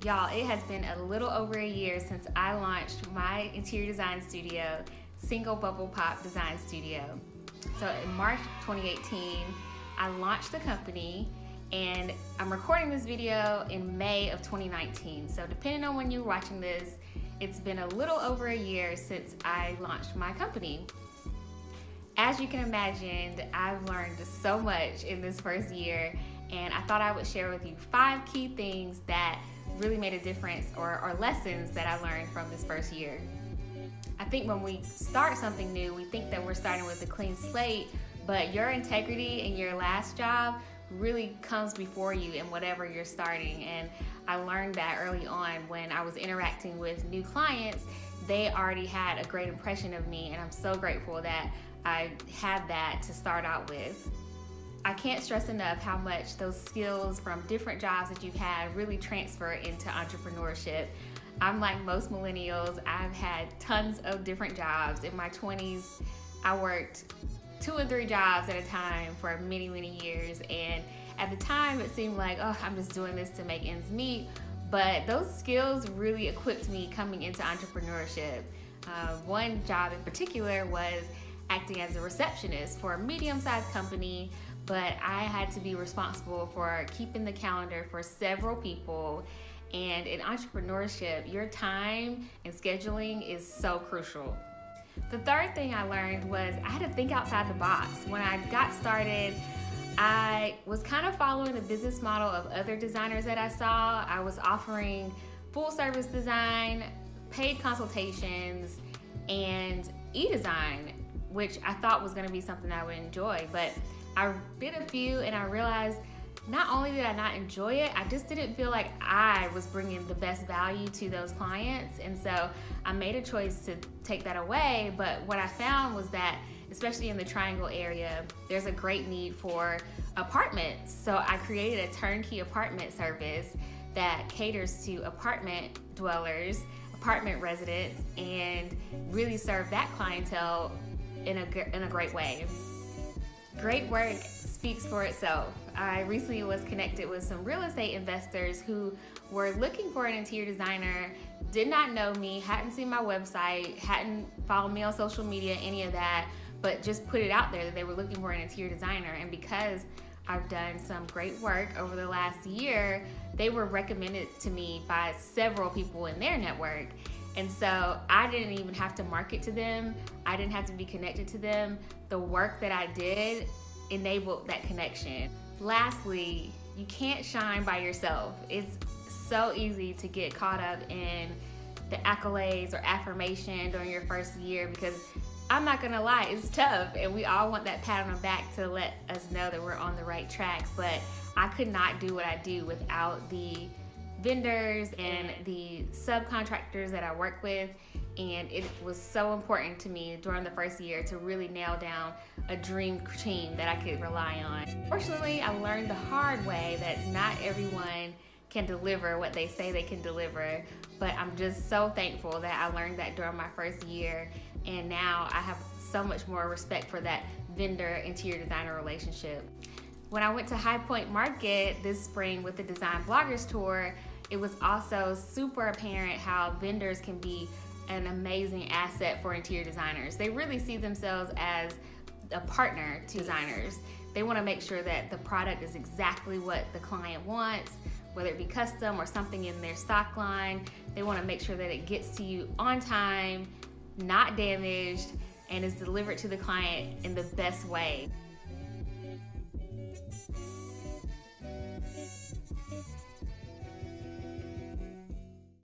Y'all, it has been a little over a year since I launched my interior design studio, Single Bubble Pop Design Studio. So in March 2018, I launched the company, and I'm recording this video in May of 2019. So depending on when you're watching this, it's been a little over a year since I launched my company. As you can imagine, I've learned so much in this first year, and I thought I would share with you 5 key things that really made a difference, or lessons that I learned from this first year. I think when we start something new, we think that we're starting with a clean slate, but your integrity in your last job really comes before you in whatever you're starting. And I learned that early on when I was interacting with new clients. They already had a great impression of me, and I'm so grateful that I had that to start out with. I can't stress enough how much those skills from different jobs that you've had really transfer into entrepreneurship. I'm like most millennials. I've had tons of different jobs. In my 20s, I worked 2 and 3 jobs at a time for many, many years. And at the time, it seemed like, oh, I'm just doing this to make ends meet. But those skills really equipped me coming into entrepreneurship. One job in particular was acting as a receptionist for a medium-sized company, but I had to be responsible for keeping the calendar for several people. And in entrepreneurship, your time and scheduling is so crucial. The third thing I learned was I had to think outside the box. When I got started, I was kind of following the business model of other designers that I saw. I was offering full service design, paid consultations, and e-design, which I thought was gonna be something I would enjoy. But I did a few and I realized not only did I not enjoy it, I just didn't feel like I was bringing the best value to those clients. And so I made a choice to take that away. But what I found was that, especially in the Triangle area, there's a great need for apartments. So I created a turnkey apartment service that caters to apartment dwellers, apartment residents, and really serve that clientele in a great way. Great work speaks for itself. I recently was connected with some real estate investors who were looking for an interior designer, did not know me, hadn't seen my website, hadn't followed me on social media, any of that, but just put it out there that they were looking for an interior designer. And because I've done some great work over the last year, they were recommended to me by several people in their network. And so I didn't even have to market to them. I didn't have to be connected to them. The work that I did enabled that connection. Lastly, you can't shine by yourself. It's so easy to get caught up in the accolades or affirmation during your first year, because I'm not gonna lie, it's tough, and we all want that pat on the back to let us know that we're on the right track. But I could not do what I do without the vendors and the subcontractors that I work with, and it was so important to me during the first year to really nail down a dream team that I could rely on. Fortunately, I learned the hard way that not everyone can deliver what they say they can deliver, but I'm just so thankful that I learned that during my first year, and now I have so much more respect for that vendor-interior designer relationship. When I went to High Point Market this spring with the Design Bloggers Tour, it was also super apparent how vendors can be an amazing asset for interior designers. They really see themselves as a partner to designers. They want to make sure that the product is exactly what the client wants, whether it be custom or something in their stock line. They want to make sure that it gets to you on time, not damaged, and is delivered to the client in the best way.